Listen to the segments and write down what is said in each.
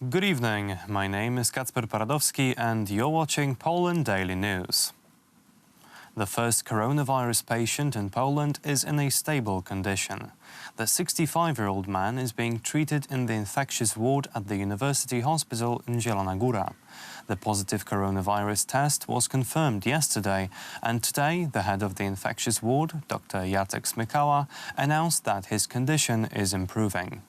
Good evening, my name is Kacper Paradowski and you're watching Poland Daily News. The first coronavirus patient in Poland is in a stable condition. The 65-year-old man is being treated in the infectious ward at the University Hospital in Zielona Góra. The positive coronavirus test was confirmed yesterday, and today the head of the infectious ward, Dr. Jacek Smykała, announced that his condition is improving.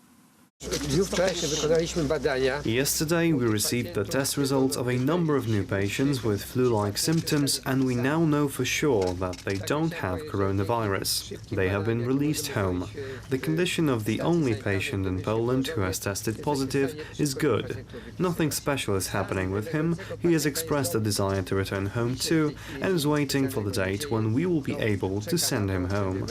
Yesterday we received the test results of a number of new patients with flu-like symptoms, and we now know for sure that they don't have coronavirus. They have been released home. The condition of the only patient in Poland who has tested positive is good. Nothing special is happening with him. He has expressed a desire to return home too and is waiting for the date when we will be able to send him home.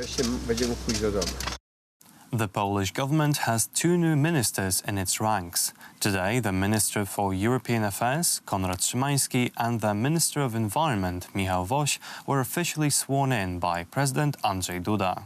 The Polish government has two new ministers in its ranks. Today, the Minister for European Affairs, Konrad Szymański, and the Minister of Environment, Michał Woś, were officially sworn in by President Andrzej Duda.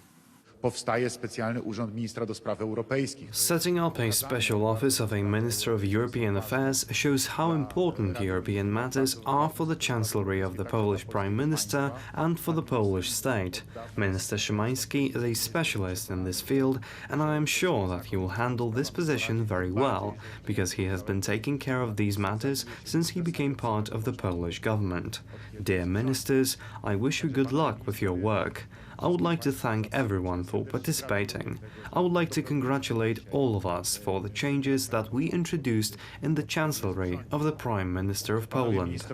Powstaje specjalny urząd ministra do spraw europejskich. Setting up a special office of a Minister of European Affairs shows how important European matters are for the Chancellery of the Polish Prime Minister and for the Polish state. Minister Szymański is a specialist in this field, and I am sure that he will handle this position very well, because he has been taking care of these matters since he became part of the Polish government. Dear Ministers, I wish you good luck with your work. I would like to thank everyone for participating. I would like to congratulate all of us for the changes that we introduced in the Chancellery of the Prime Minister of Poland.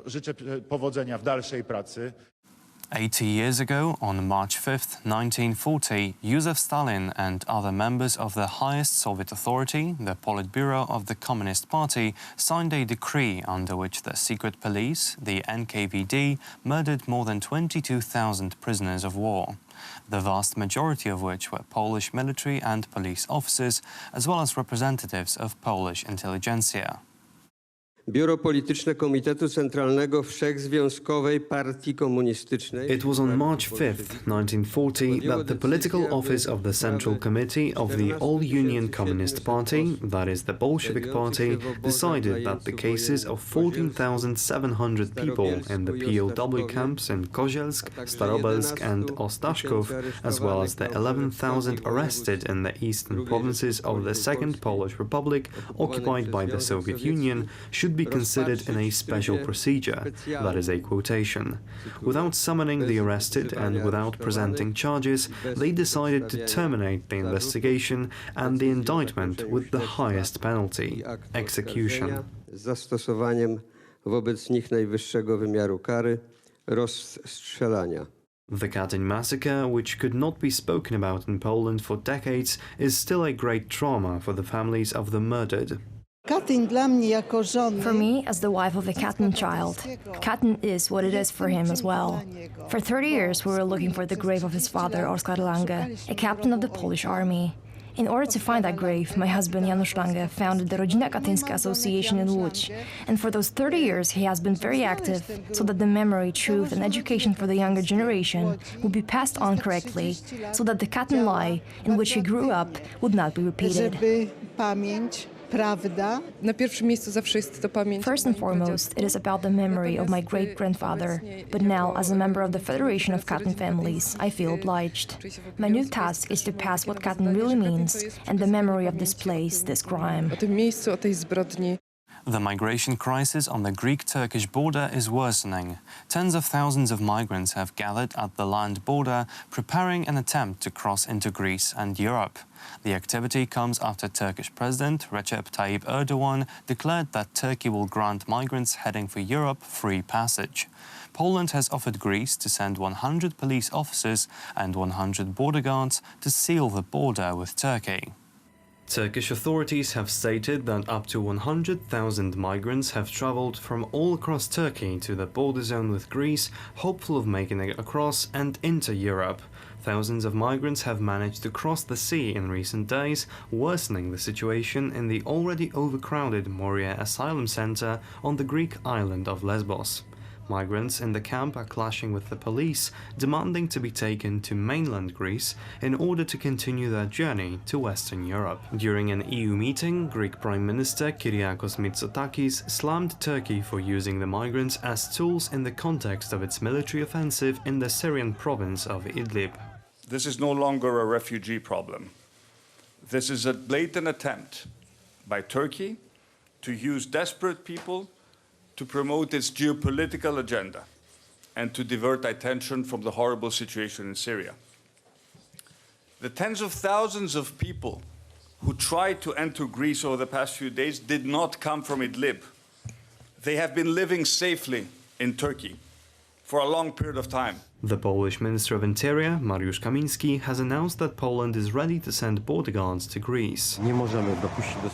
Życzę powodzenia w dalszej pracy. 80 years ago, on March 5, 1940, Józef Stalin and other members of the highest Soviet authority, the Politburo of the Communist Party, signed a decree under which the secret police, the NKVD, murdered more than 22,000 prisoners of war, the vast majority of which were Polish military and police officers, as well as representatives of Polish intelligentsia. Biuro Polityczne Komitetu Centralnego Wszechzwiązkowej Partii Komunistycznej. It was on March 5th, 1940, that the political office of the Central Committee of the All-Union Communist Party, that is the Bolshevik Party, decided that the cases of 14,700 people in the POW camps in Kozielsk, Starobelsk and Ostashkov, as well as the 11,000 arrested in the eastern provinces of the Second Polish Republic occupied by the Soviet Union, should be considered in a special procedure, that is a quotation. Without summoning the arrested and without presenting charges, they decided to terminate the investigation and the indictment with the highest penalty, execution. Z zastosowaniem wobec nich najwyższego wymiaru kary, rozstrzelania. The Katyn massacre, which could not be spoken about in Poland for decades, is still a great trauma for the families of the murdered. For me, as the wife of a Katyn child, Katyn is what it is for him as well. For 30 years we were looking for the grave of his father, Oskar Lange, a captain of the Polish army. In order to find that grave, my husband Janusz Lange founded the Rodzina Katyńska Association in Łódź, and for those 30 years he has been very active so that the memory, truth and education for the younger generation would be passed on correctly, so that the Katyn lie in which he grew up would not be repeated. First and foremost, it is about the memory of my great-grandfather, but now, as a member of the Federation of Katyn Families, I feel obliged. My new task is to pass what Katyn really means and the memory of this place, this crime. The migration crisis on the Greek-Turkish border is worsening. Tens of thousands of migrants have gathered at the land border, preparing an attempt to cross into Greece and Europe. The activity comes after Turkish President Recep Tayyip Erdogan declared that Turkey will grant migrants heading for Europe free passage. Poland has offered Greece to send 100 police officers and 100 border guards to seal the border with Turkey. Turkish authorities have stated that up to 100,000 migrants have traveled from all across Turkey to the border zone with Greece, hopeful of making it across and into Europe. Thousands of migrants have managed to cross the sea in recent days, worsening the situation in the already overcrowded Moria Asylum Center on the Greek island of Lesbos. Migrants in the camp are clashing with the police, demanding to be taken to mainland Greece in order to continue their journey to Western Europe. During an EU meeting, Greek Prime Minister Kyriakos Mitsotakis slammed Turkey for using the migrants as tools in the context of its military offensive in the Syrian province of Idlib. This is no longer a refugee problem. This is a blatant attempt by Turkey to use desperate people to promote its geopolitical agenda and to divert attention from the horrible situation in Syria. The tens of thousands of people who tried to enter Greece over the past few days did not come from Idlib. They have been living safely in Turkey for a long period of time. The Polish Minister of Interior, Mariusz Kamiński, has announced that Poland is ready to send border guards to Greece.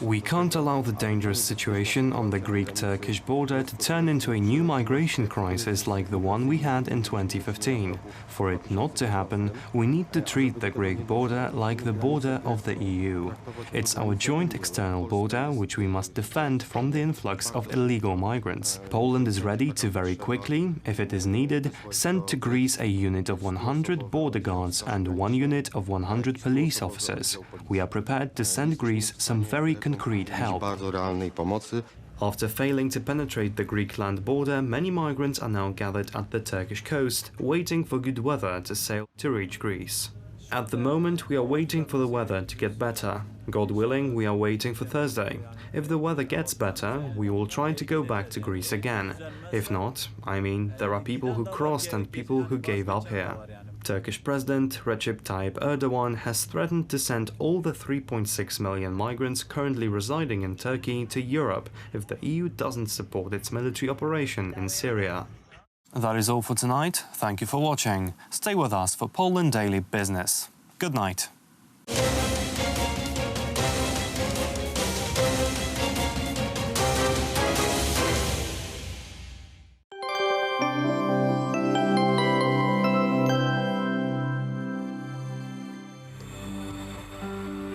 We can't allow the dangerous situation on the Greek-Turkish border to turn into a new migration crisis like the one we had in 2015. For it not to happen, we need to treat the Greek border like the border of the EU. It's our joint external border, which we must defend from the influx of illegal migrants. Poland is ready to very quickly, if it is needed, send to Greece a unit of 100 border guards and 1 unit of 100 police officers. We are prepared to send Greece some very concrete help. After failing to penetrate the Greek land border, many migrants are now gathered at the Turkish coast, waiting for good weather to sail to reach Greece. At the moment, we are waiting for the weather to get better. God willing, we are waiting for Thursday. If the weather gets better, we will try to go back to Greece again. If not, there are people who crossed and people who gave up here. Turkish President Recep Tayyip Erdogan has threatened to send all the 3.6 million migrants currently residing in Turkey to Europe if the EU doesn't support its military operation in Syria. That is all for tonight. Thank you for watching. Stay with us for Poland Daily Business. Good night.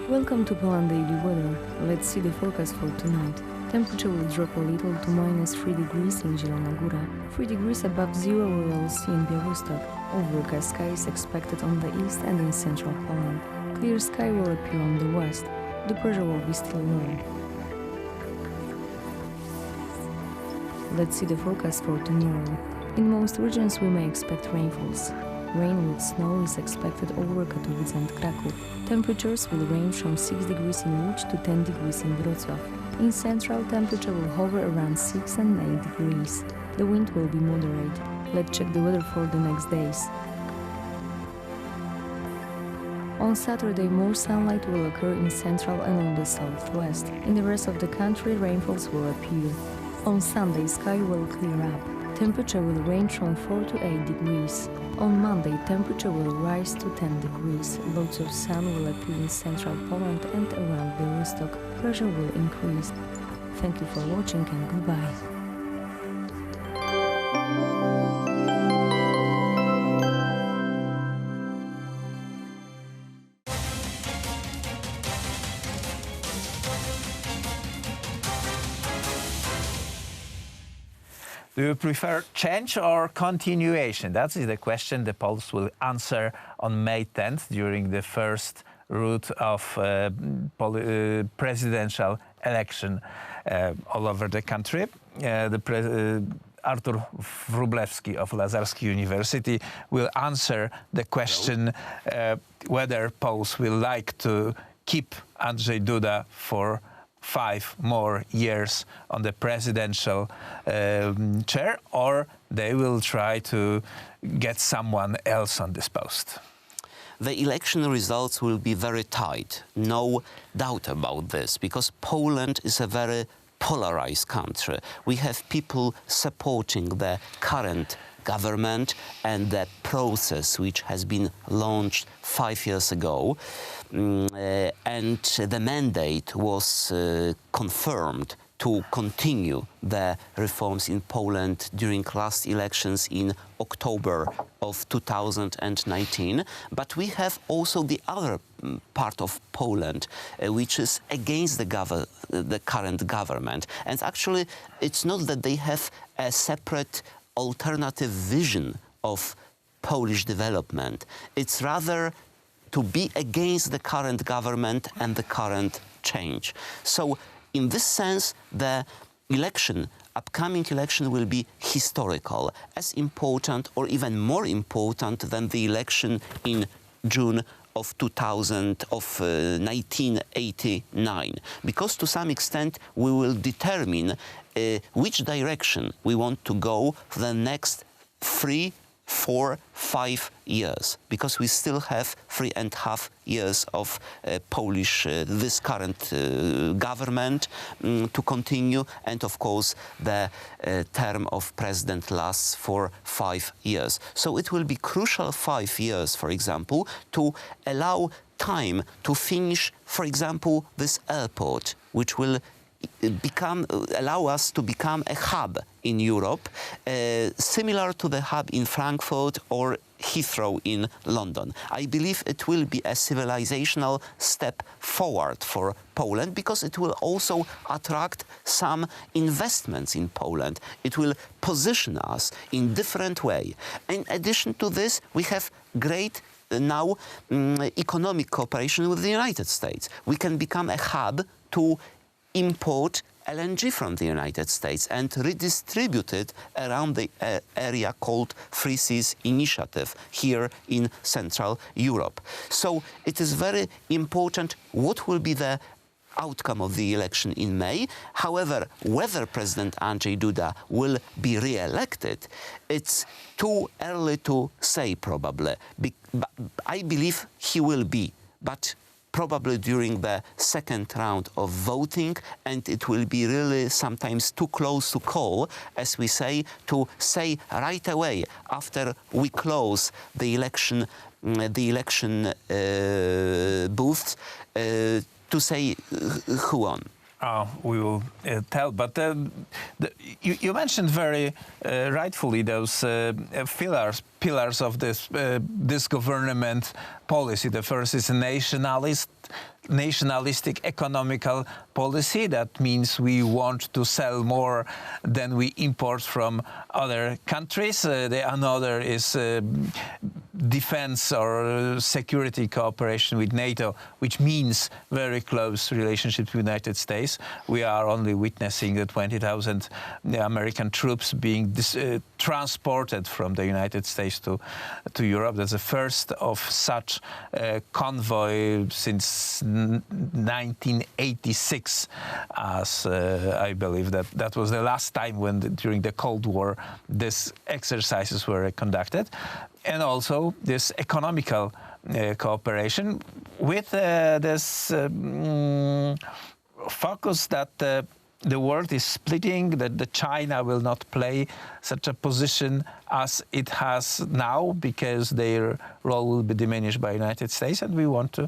Welcome to Poland Daily Weather. Let's see the forecast for tonight. Temperature will drop a little to -3 degrees in Zielona Góra, 3 degrees above zero we will see in Białystok. Overcast sky is expected on the east and in central Poland. Clear sky will appear on the west. The pressure will be still low. Let's see the forecast for tomorrow. In most regions we may expect rainfalls. Rain with snow is expected over Katowice and Kraków. Temperatures will range from 6 degrees in Łódź to 10 degrees in Wrocław. In central, temperature will hover around 6 and 8 degrees. The wind will be moderate. Let's check the weather for the next days. On Saturday, more sunlight will occur in central and on the southwest. In the rest of the country, rainfalls will appear. On Sunday, sky will clear up. Temperature will range from 4 to 8 degrees. On Monday, temperature will rise to 10 degrees. Lots of sun will appear in central Poland and around Białystok. Pressure will increase. Thank you for watching and goodbye. Do you prefer change or continuation? That is the question the Poles will answer on May 10th during the first round of presidential election all over the country. Artur Wróblewski of Lazarski University will answer the question whether Poles will like to keep Andrzej Duda for 5 more years on the presidential chair, or they will try to get someone else on this post. The election results will be very tight, no doubt about this, because Poland is a very polarized country. We have people supporting the current government and the process which has been launched 5 years ago. And the mandate was confirmed to continue the reforms in Poland during last elections in October of 2019. But we have also the other part of Poland, which is against the current government. And actually, it's not that they have a separate alternative vision of Polish development. It's rather to be against the current government and the current change. So in this sense, the upcoming election will be historical, as important or even more important than the election in June of 1989, because to some extent we will determine which direction we want to go for the next 3, 4, 5 years, because we still have 3.5 years of Polish, this current government to continue, and of course the term of president lasts for 5 years. So it will be crucial 5 years, for example, to allow time to finish, for example, this airport, which will allow us to become a hub in Europe, similar to the hub in Frankfurt or Heathrow in London. I believe it will be a civilizational step forward for Poland, because it will also attract some investments in Poland. It will position us in different way. In addition to this, we have great now economic cooperation with the United States. We can become a hub to import LNG from the United States and redistribute it around the area called Free Seas Initiative here in Central Europe. So it is very important what will be the outcome of the election in May. However, whether President Andrzej Duda will be re-elected, it's too early to say probably. I believe he will be, but probably during the second round of voting, and it will be really sometimes too close to call, as we say, to say right away after we close the election booths, to say who won. We will tell, but you mentioned very rightfully those pillars of this government policy. The first is a nationalistic economical policy. That means we want to sell more than we import from other countries. Another is defense or security cooperation with NATO, which means very close relationship with the United States. We are only witnessing the 20,000 American troops being transported from the United States to Europe. That's the first of such convoy since 1986, as I believe that was the last time when during the Cold War these exercises were conducted. And also this economical cooperation with this focus that the world is splitting, that China will not play such a position as it has now, because their role will be diminished by the United States, and we want to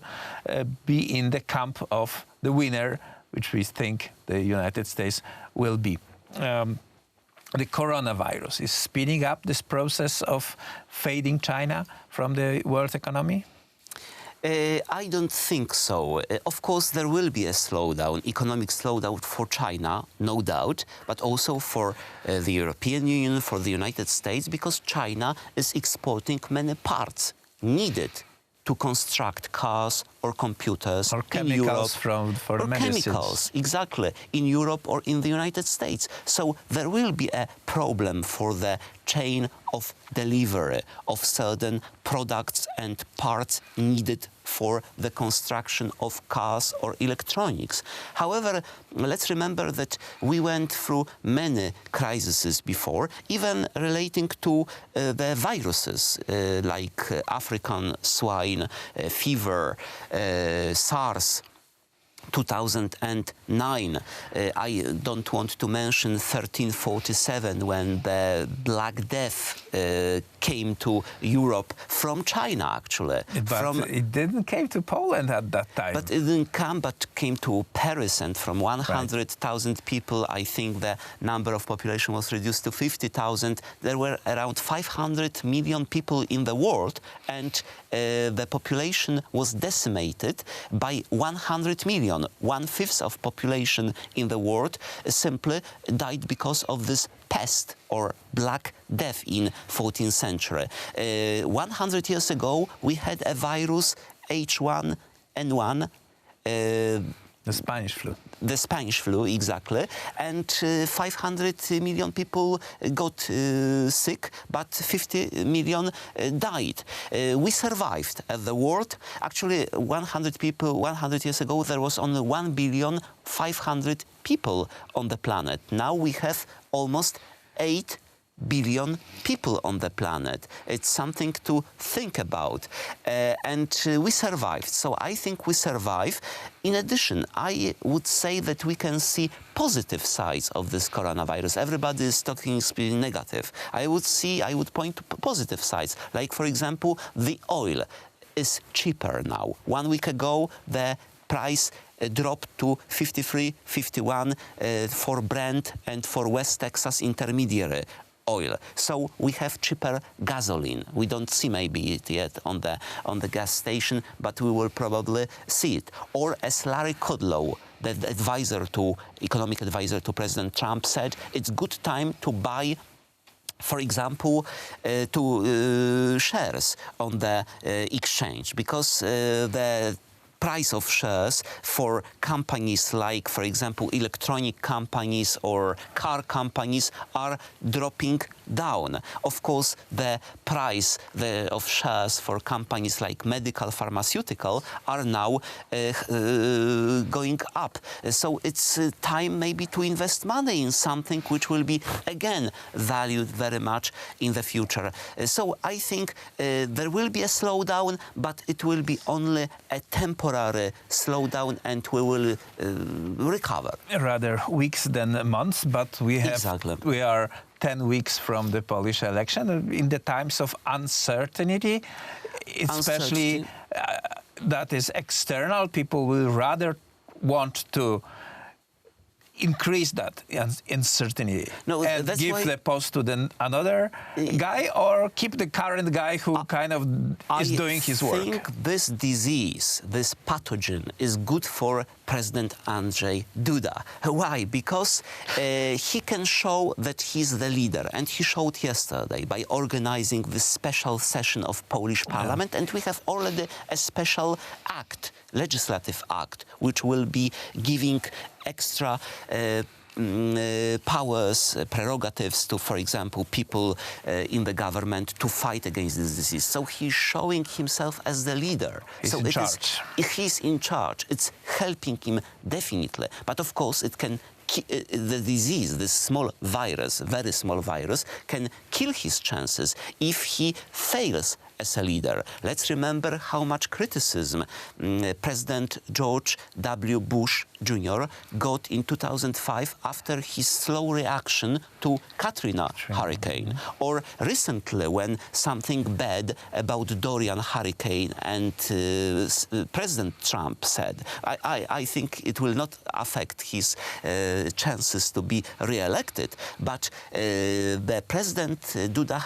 be in the camp of the winner, which we think the United States will be. The coronavirus is speeding up this process of fading China from the world economy? I don't think so. Of course, there will be a slowdown, economic slowdown for China, no doubt, but also for the European Union, for the United States, because China is exporting many parts needed to construct cars or computers or in Europe, for medicines. Chemicals, exactly, in Europe or in the United States. So there will be a problem for the chain of delivery of certain products and parts needed for the construction of cars or electronics. However, let's remember that we went through many crises before, even relating to the viruses like African swine fever, SARS, 2009. I don't want to mention 1347, when the Black Death came to Europe from China, actually. But it didn't come to Poland at that time. But it didn't come, but came to Paris, and from 100,000 people, I think the number of population was reduced to 50,000. There were around 500 million people in the world, and the population was decimated by 100 million. million, 1/5 of population in the world, simply died because of this pest or Black Death in 14th century. 100 years ago, we had a virus, H1N1, the Spanish flu. The Spanish flu, exactly. And 500 million people got sick, but 50 million died. We survived as the world. Actually, 100 years ago, there was only 1,500,000,000 people on the planet. Now we have almost 8 billion people on the planet. It's something to think about. And we survived. So I think we survive. In addition, I would say that we can see positive sides of this coronavirus. Everybody is talking negative. I would point to positive sides. Like, for example, the oil is cheaper now. 1 week ago, the price dropped to 53, 51 for Brent and for West Texas Intermediary oil. So we have cheaper gasoline. We don't see maybe it yet on the gas station, but we will probably see it. Or as Larry Kudlow, the economic advisor to President Trump, said, it's good time to buy, for example, shares on the exchange, because the price of shares for companies like, for example, electronic companies or car companies are dropping down. Of course, the price of shares for companies like medical, pharmaceutical are now going up. So it's time maybe to invest money in something which will be, again, valued very much in the future. So I think there will be a slowdown, but it will be only a temporary slowdown, and we will recover. Rather weeks than months, but we are 10 weeks from the Polish election. In the times of uncertainty, especially that is external, people will rather want to increase that uncertainty and give the post to another guy, or keep the current guy who kind of is doing his work? I think this disease, this pathogen, is good for President Andrzej Duda. Why? Because he can show that he's the leader, and he showed yesterday by organizing this special session of Polish Parliament, and we have already a special act, legislative act, which will be giving extra powers, prerogatives to, for example, people in the government to fight against this disease. So he's showing himself as the leader. He's in charge. He's in charge. It's helping him definitely. But of course, it can the disease, this small virus, very small virus, can kill his chances if he fails as a leader. Let's remember how much criticism President George W. Bush Jr. got in 2005 after his slow reaction to Katrina hurricane. Or recently, when something bad about Dorian hurricane, and President Trump said, I think it will not affect his chances to be re-elected, but the President Duda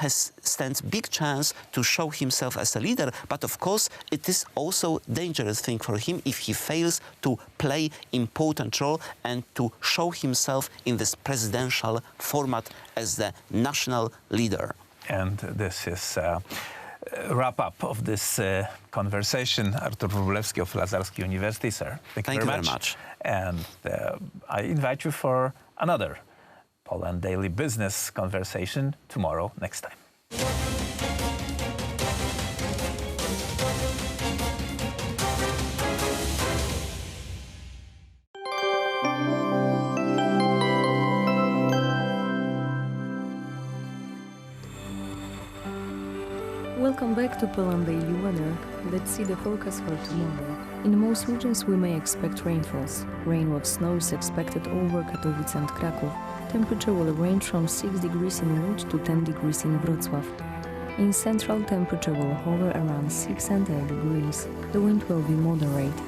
stands big chance to show himself as a leader. But of course, it is also a dangerous thing for him if he fails to play important role and to show himself in this presidential format as the national leader. And this is wrap-up of this conversation. Artur Wróblewski of Lazarski University, sir. Thank you very much. And I invite you for another Poland Daily Business conversation tomorrow, next time. Welcome back to Poland Daily Weather. Let's see the forecast for tomorrow. In most regions we may expect rainfalls. Rain with snow is expected over Katowice and Kraków. Temperature will range from 6 degrees in Łódź to 10 degrees in Wrocław. In central, temperature will hover around 6 and 8 degrees. The wind will be moderate.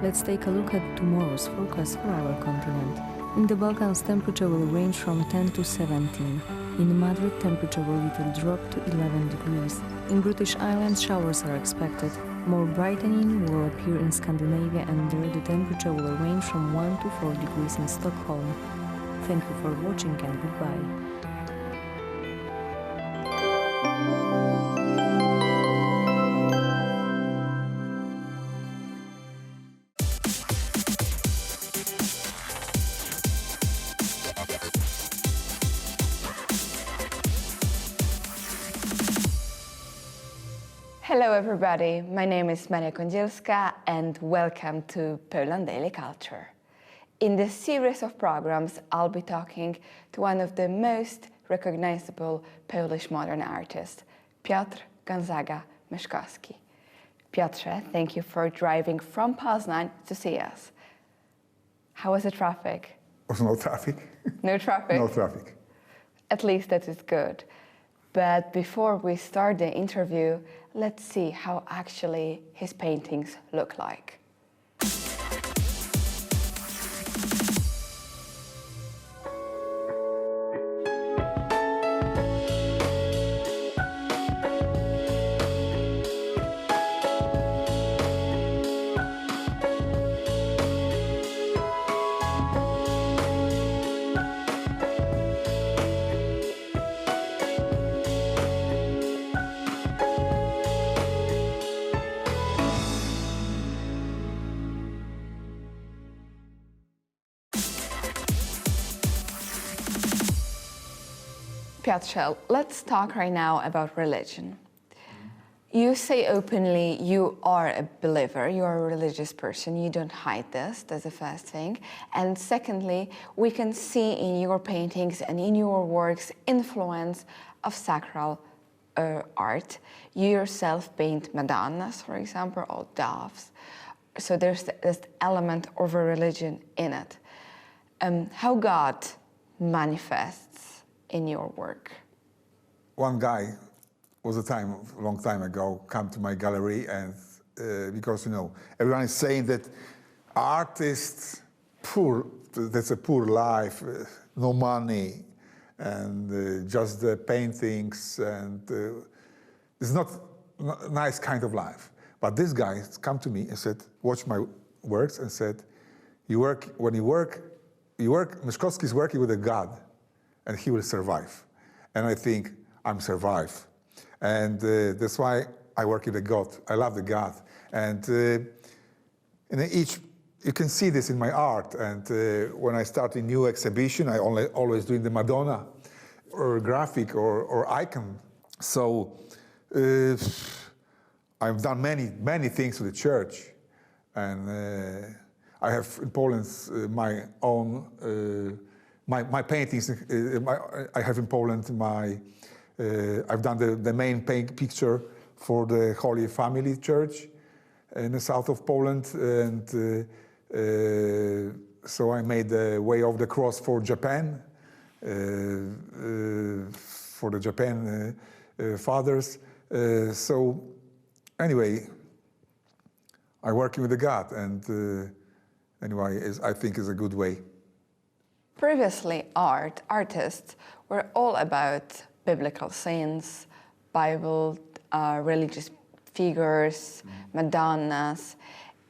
Let's take a look at tomorrow's forecast for our continent. In the Balkans, temperature will range from 10 to 17. In Madrid, temperature will little drop to 11 degrees. In British Islands, showers are expected. More brightening will appear in Scandinavia, and there the temperature will range from 1 to 4 degrees in Stockholm. Thank you for watching and goodbye. Hello everybody, my name is Maria Kądzielska and welcome to Poland Daily Culture. In this series of programs, I'll be talking to one of the most recognizable Polish modern artists, Piotr Gonzaga Myszkowski. Piotrze, thank you for driving from Poznań to see us. How was the traffic? Was no traffic. No traffic? No traffic. At least that is good. But before we start the interview, let's see how actually his paintings look like. Piotrze, let's talk right now about religion. You say openly you are a believer, you are a religious person, you don't hide this, that's the first thing. And secondly, we can see in your paintings and in your works influence of sacral art. You yourself paint Madonnas, for example, or doves. So there's this element of a religion in it. How God manifests in your work? One guy was a long time ago, come to my gallery, and because everyone is saying that artists poor, that's a poor life, no money, and just the paintings, and it's not a nice kind of life. But this guy come to me and said, watch my works, and said, Myszkowski is working with a God, and he will survive. And I think I'm survive. And that's why I work with a God. I love the God. And you can see this in my art. And when I start a new exhibition, I always doing the Madonna or graphic or icon. So I've done many things with the church. And I have in Poland my own my paintings. I have in Poland I've done the main picture for the Holy Family Church in the south of Poland, and so I made the Way of the Cross for Japan, for the Japan fathers. So anyway, I working with the God, and anyway, I think is a good way. Previously, artists were all about biblical scenes, Bible, religious figures, Madonnas,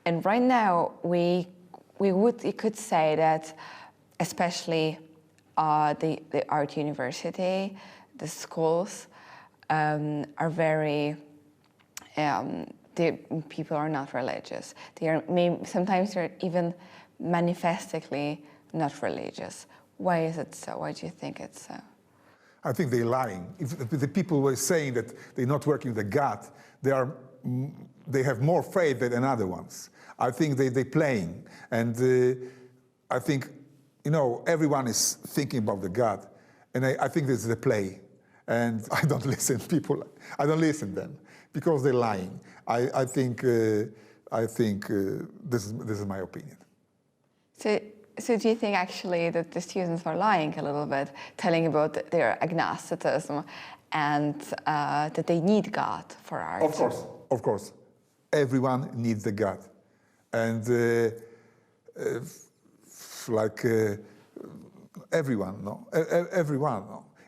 and right now we could say that, especially the art university, the schools are very. People are not religious. Sometimes they're even manifestly not religious. Why is it so? Why do you think it's so? I think they're lying. If the people were saying that they're not working with the God, they have more faith than other ones. I think they're playing. And I think, everyone is thinking about the God. And I think this is a play. And I don't listen I don't listen to them because they're lying. I think this is my opinion. So do you think actually that the students are lying a little bit, telling about their agnosticism and that they need God for art? Of course. Everyone needs the God. And everyone, no?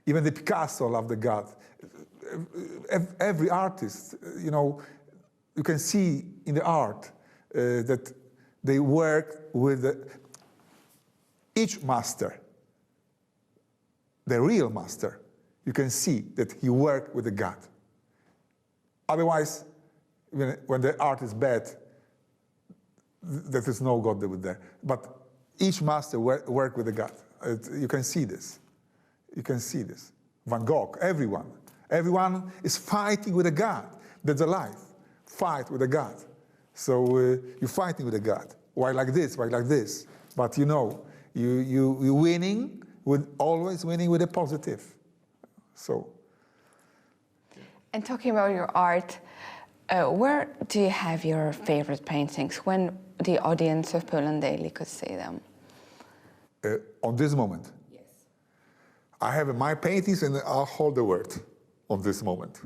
Even the Picasso loved the God. Every artist, you know, you can see in the art that they work with each master, the real master. You can see that he worked with the God. Otherwise, when the art is bad, there is no God there. But each master worked with the God. You can see this. You can see this. Van Gogh, everyone. Everyone is fighting with a God that's alive. Fight with a God. So you're fighting with a God. Why like this? Why like this? But you know, you're winning, always winning with a positive. So. And talking about your art, where do you have your favorite paintings? When the audience of Poland Daily could see them? On this moment? Yes. I have my paintings and I'll hold the word on this moment.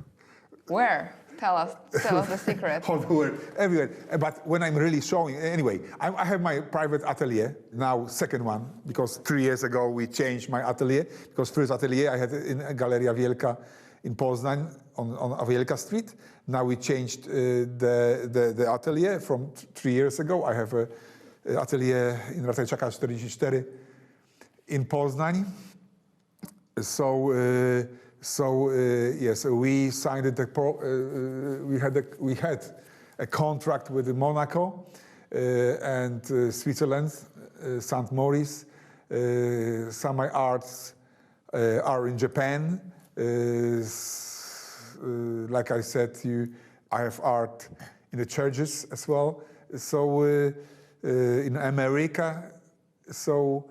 Where? Tell us the secret. Hold the word everywhere. But when I'm really showing, anyway, I have my private atelier, now second one, because 3 years ago we changed my atelier, because first atelier I had in Galeria Wielka in Poznań on Wielka Street. Now we changed the atelier from 3 years ago. I have an atelier in Ratajczaka 44 in Poznań. Yes, we signed we had a contract with Monaco and Switzerland, St. Maurice. Some of my arts are in Japan. Like I said to you, I have art in the churches as well. So in America, so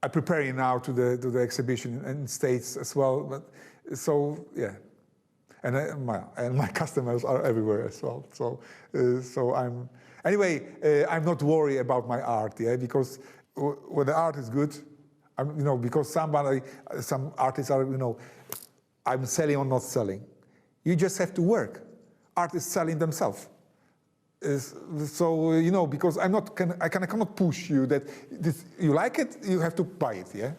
I'm preparing now to the exhibition in States as well. But, so yeah, and my customers are everywhere as well. So I'm not worried about my art, yeah, because when the art is good, because some artists are, I'm selling or not selling. You just have to work. Artists selling themselves. So because I cannot push you that you like it, you have to buy it, yeah.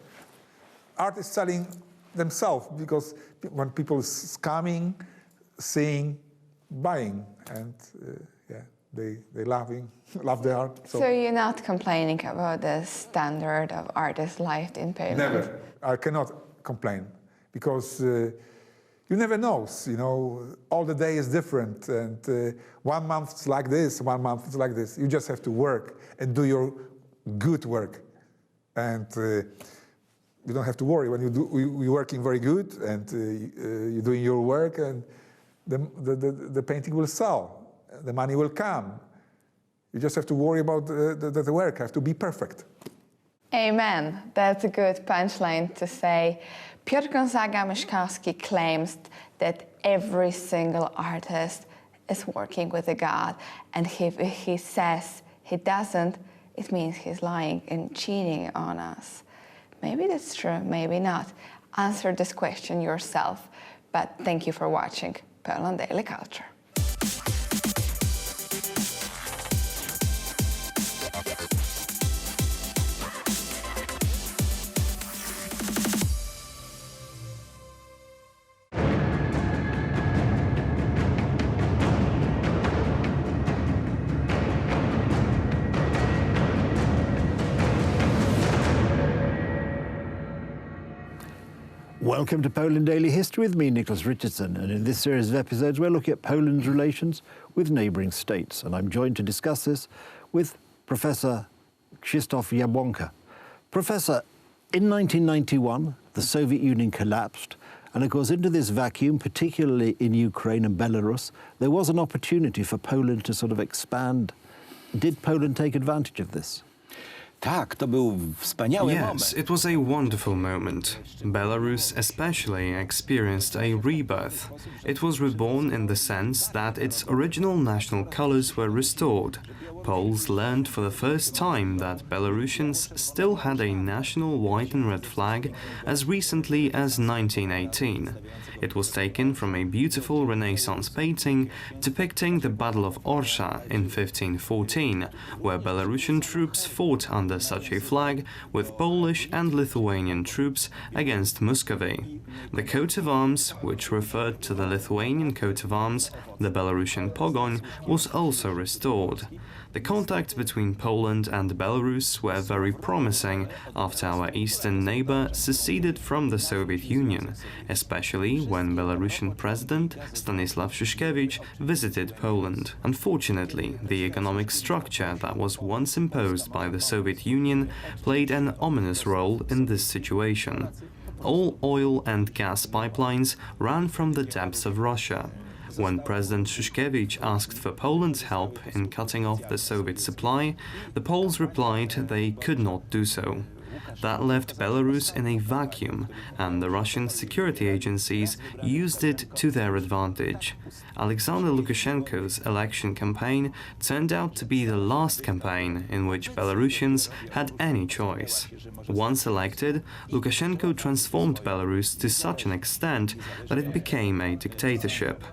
Artists selling themselves, because when people is coming, seeing, buying, and they love the art. So you're not complaining about the standard of artist life in Poland? Never. I cannot complain, because you never know. All the day is different, and 1 month is like this, 1 month is like this. You just have to work and do your good work, and you don't have to worry when you're working very good and you're doing your work, and the painting will sell, the money will come. You just have to worry about the work have to be perfect. Amen. That's a good punchline to say. Piotr Gonzaga-Mieszkalski claims that every single artist is working with a God, and if he says he doesn't, it means he's lying and cheating on us. Maybe that's true, maybe not. Answer this question yourself. But thank you for watching Poland Daily Culture. Welcome to Poland Daily History with me, Nicholas Richardson, and in this series of episodes we're looking at Poland's relations with neighbouring states, and I'm joined to discuss this with Professor Krzysztof Jabłonka. Professor, in 1991 the Soviet Union collapsed, and of course into this vacuum, particularly in Ukraine and Belarus, there was an opportunity for Poland to sort of expand. Did Poland take advantage of this? Yes, it was a wonderful moment. Belarus especially experienced a rebirth. It was reborn in the sense that its original national colors were restored. Poles learned for the first time that Belarusians still had a national white and red flag as recently as 1918. It was taken from a beautiful Renaissance painting depicting the Battle of Orsha in 1514, where Belarusian troops fought under under such a flag with Polish and Lithuanian troops against Muscovy. The coat of arms, which referred to the Lithuanian coat of arms, the Belarusian Pogoń, was also restored. The contacts between Poland and Belarus were very promising after our eastern neighbor seceded from the Soviet Union, especially when Belarusian President Stanisław Szyszkiewicz visited Poland. Unfortunately, the economic structure that was once imposed by the Soviet Union played an ominous role in this situation. All oil and gas pipelines ran from the depths of Russia. When President Szyszkiewicz asked for Poland's help in cutting off the Soviet supply, the Poles replied they could not do so. That left Belarus in a vacuum, and the Russian security agencies used it to their advantage. Alexander Lukashenko's election campaign turned out to be the last campaign in which Belarusians had any choice. Once elected, Lukashenko transformed Belarus to such an extent that it became a dictatorship.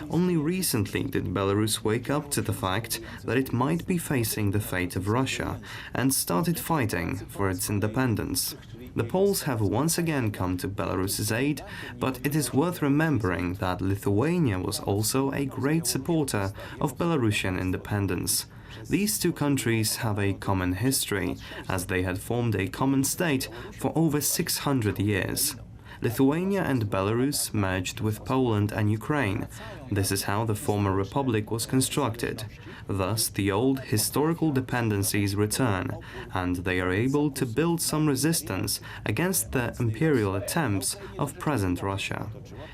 Only recently did Belarus wake up to the fact that it might be facing the fate of Russia and started fighting for its independence. The Poles have once again come to Belarus's aid, but it is worth remembering that Lithuania was also a great supporter of Belarusian independence. These two countries have a common history, as they had formed a common state for over 600 years. Lithuania and Belarus merged with Poland and Ukraine. This is how the former republic was constructed. Thus, the old historical dependencies return, and they are able to build some resistance against the imperial attempts of present Russia.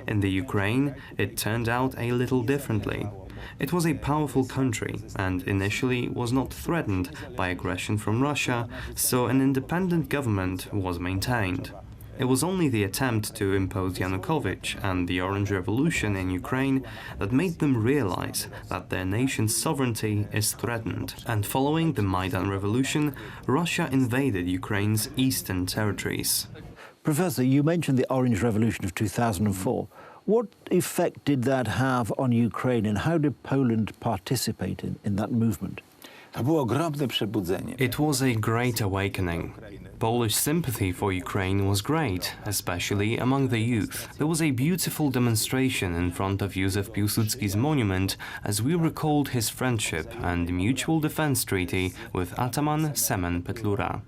In the Ukraine, it turned out a little differently. It was a powerful country and initially was not threatened by aggression from Russia, so an independent government was maintained. It was only the attempt to impose Yanukovych and the Orange Revolution in Ukraine that made them realize that their nation's sovereignty is threatened. And following the Maidan Revolution, Russia invaded Ukraine's eastern territories. Professor, you mentioned the Orange Revolution of 2004. What effect did that have on Ukraine, and how did Poland participate in that movement? It was a great awakening. Polish sympathy for Ukraine was great, especially among the youth. There was a beautiful demonstration in front of Józef Piłsudski's monument as we recalled his friendship and mutual defense treaty with Ataman Semen Petlura.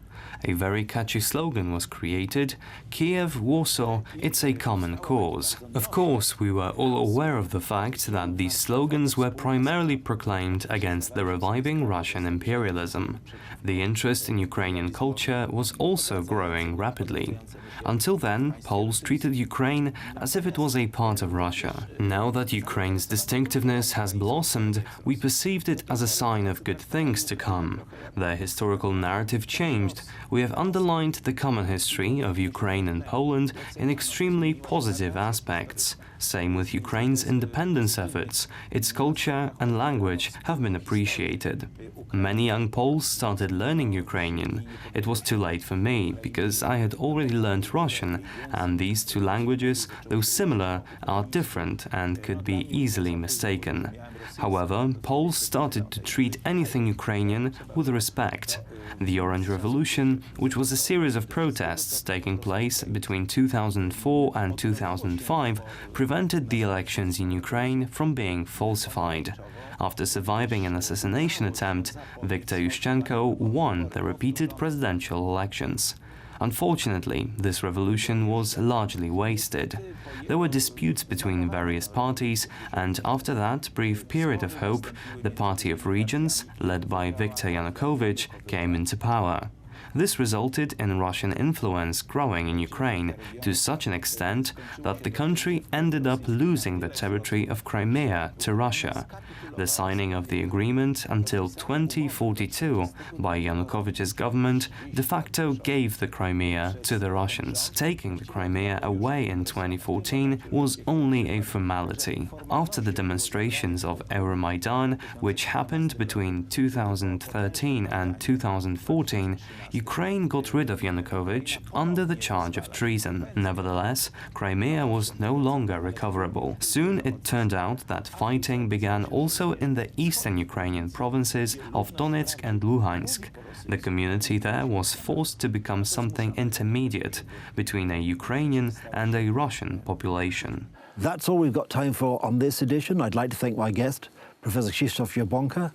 A very catchy slogan was created: Kiev, Warsaw, it's a common cause. Of course, we were all aware of the fact that these slogans were primarily proclaimed against the reviving Russian imperialism. The interest in Ukrainian culture was also growing rapidly. Until then, Poles treated Ukraine as if it was a part of Russia. Now that Ukraine's distinctiveness has blossomed, we perceived it as a sign of good things to come. Their historical narrative changed. We have underlined the common history of Ukraine and Poland in extremely positive aspects. Same with Ukraine's independence efforts. Its culture and language have been appreciated. Many young Poles started learning Ukrainian. It was too late for me, because I had already learned Russian, and these two languages, though similar, are different and could be easily mistaken. However, Poles started to treat anything Ukrainian with respect. The Orange Revolution, which was a series of protests taking place between 2004 and 2005, prevented the elections in Ukraine from being falsified. After surviving an assassination attempt, Viktor Yushchenko won the repeated presidential elections. Unfortunately, this revolution was largely wasted. There were disputes between various parties, and after that brief period of hope, the Party of Regions, led by Viktor Yanukovych, came into power. This resulted in Russian influence growing in Ukraine to such an extent that the country ended up losing the territory of Crimea to Russia. The signing of the agreement until 2042 by Yanukovych's government de facto gave the Crimea to the Russians. Taking the Crimea away in 2014 was only a formality. After the demonstrations of Euromaidan, which happened between 2013 and 2014, Ukraine got rid of Yanukovych under the charge of treason. Nevertheless, Crimea was no longer recoverable. Soon it turned out that fighting began also in the eastern Ukrainian provinces of Donetsk and Luhansk. The community there was forced to become something intermediate between a Ukrainian and a Russian population. That's all we've got time for on this edition. I'd like to thank my guest, Professor Krzysztof Jabłonka.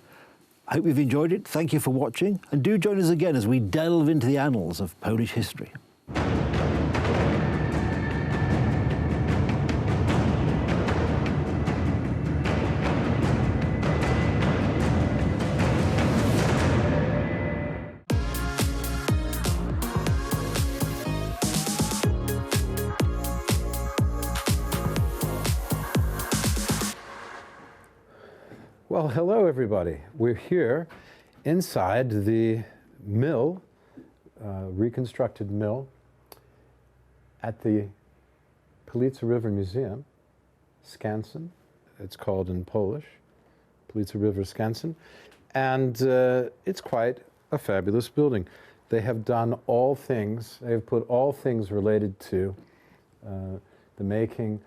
I hope you've enjoyed it. Thank you for watching, and do join us again as we delve into the annals of Polish history. Well, hello everybody. We're here inside the mill, reconstructed mill at the Police River Museum, Skansen. It's called in Polish, Police River Skansen. And it's quite a fabulous building. They have done all things, they have put all things related to the making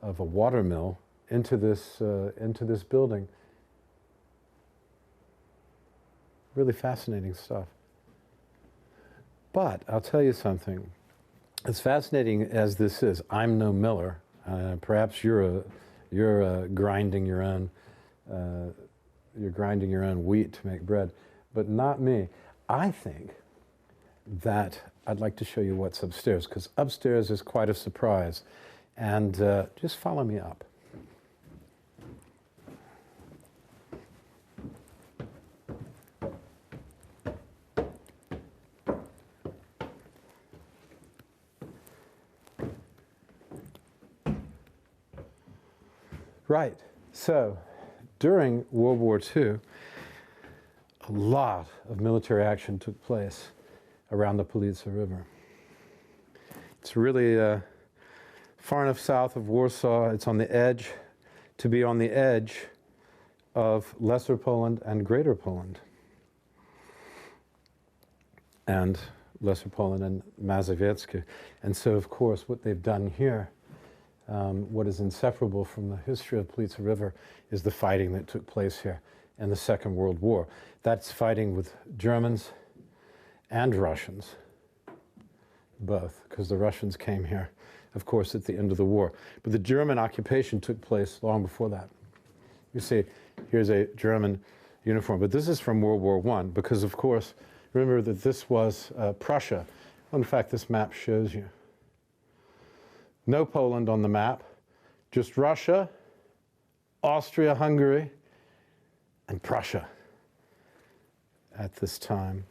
of a water mill into this building. Really fascinating stuff. But I'll tell you something. As fascinating as this is, I'm no miller. Perhaps you're grinding your own wheat to make bread, but not me. I think that I'd like to show you what's upstairs, because upstairs is quite a surprise. And just follow me up. Right. So, during World War II, a lot of military action took place around the Police River. It's really far enough south of Warsaw. It's on the edge, to be on the edge of Lesser Poland and Greater Poland. And Lesser Poland and Mazowieckie. And so, of course, what they've done here, what is inseparable from the history of Police River is the fighting that took place here in the Second World War. That's fighting with Germans and Russians, both, because the Russians came here, of course, at the end of the war. But the German occupation took place long before that. You see, here's a German uniform, but this is from World War I, because, of course, remember that this was Prussia. Well, in fact, this map shows you. No Poland on the map, just Russia, Austria-Hungary, and Prussia at this time.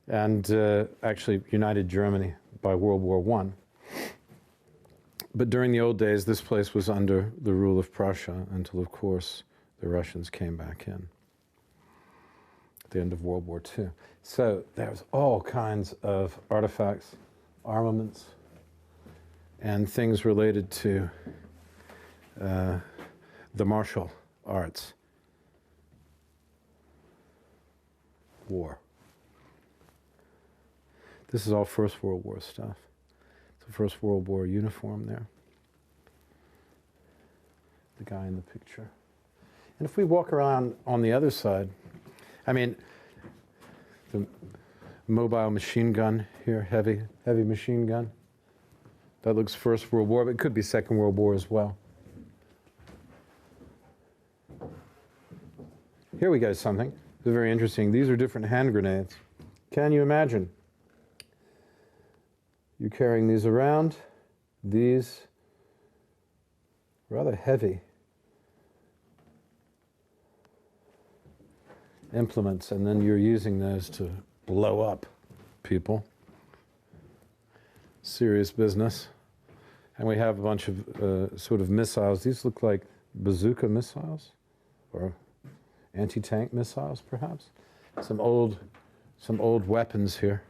And actually united Germany by World War I. But during the old days, this place was under the rule of Prussia until, of course, the Russians came back in at the end of World War II. So there's all kinds of artifacts, armaments, and things related to the martial arts. War. This is all First World War stuff. It's a First World War uniform there. The guy in the picture. And if we walk around on the other side, I mean, the mobile machine gun here, heavy machine gun. That looks First World War, but it could be Second World War as well. Here we got something. This is very interesting. These are different hand grenades. Can you imagine? You carrying these around, these rather heavy implements, and then you're using those to blow up people. Serious business. And we have a bunch of sort of missiles. These look like bazooka missiles or anti-tank missiles, perhaps. Some old weapons here.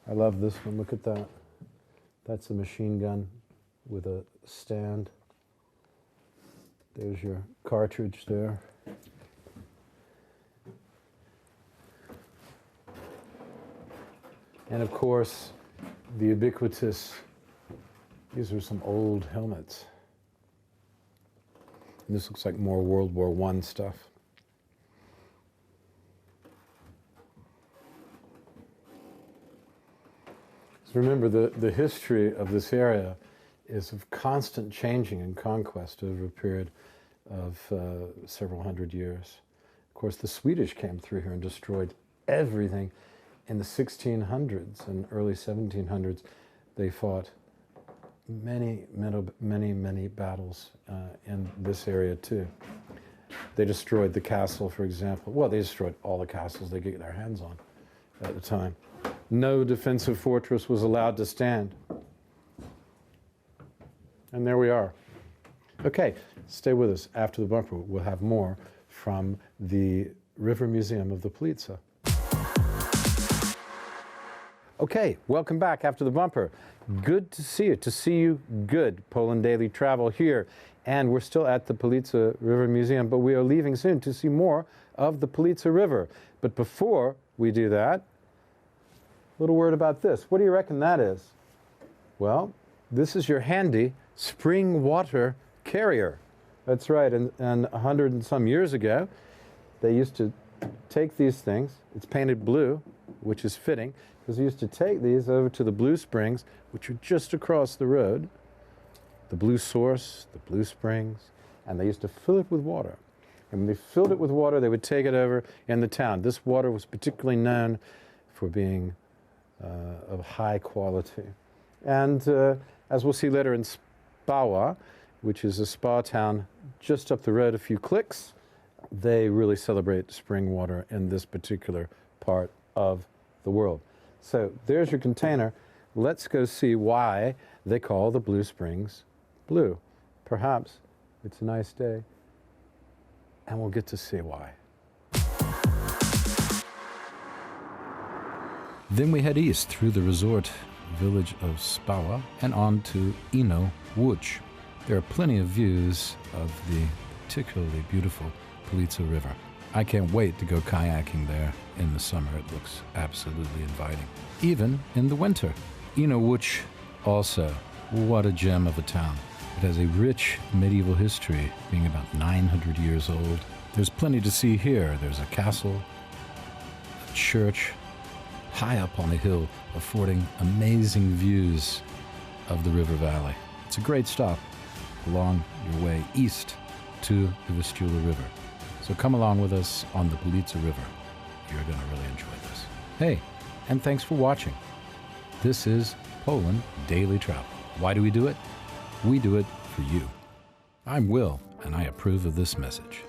I love this one. Look at that. That's a machine gun with a stand. There's your cartridge there. And of course, the ubiquitous, these are some old helmets. And this looks like more World War I stuff. So remember, the history of this area is of constant changing and conquest over a period of several hundred years. Of course, the Swedish came through here and destroyed everything. In the 1600s and early 1700s, they fought many battles in this area too. They destroyed the castle, for example. Well, they destroyed all the castles they could get their hands on at the time. No defensive fortress was allowed to stand. And there we are. Okay, stay with us. After the bumper, we'll have more from the River Museum of the Politsa. Okay, welcome back after the bumper. Good to see you good. Poland Daily Travel here. And we're still at the Politsa River Museum, but we are leaving soon to see more of the Politsa River. But before we do that, a little word about this. What do you reckon that is? Well, this is your handy spring water carrier. That's right, and 100 and some years ago, they used to take these things. It's painted blue, which is fitting, because they used to take these over to the Blue Springs, which are just across the road, the Blue Source, the Blue Springs, and they used to fill it with water. And when they filled it with water, they would take it over in the town. This water was particularly known for being of high quality. And as we'll see later in Spawa, which is a spa town just up the road a few clicks, they really celebrate spring water in this particular part of the world. So there's your container. Let's go see why they call the Blue Springs blue. Perhaps it's a nice day, and we'll get to see why. Then we head east through the resort village of Spawa and on to Ino Łódź. There are plenty of views of the particularly beautiful Politsa River. I can't wait to go kayaking there in the summer. It looks absolutely inviting. Even in the winter. Ino Łódź also, what a gem of a town. It has a rich medieval history, being about 900 years old. There's plenty to see here. There's a castle, a church, high up on a hill, affording amazing views of the river valley. It's a great stop along your way east to the Vistula River. So come along with us on the Politsa River. You're going to really enjoy this. Hey, and thanks for watching. This is Poland Daily Travel. Why do we do it? We do it for you. I'm Will, and I approve of this message.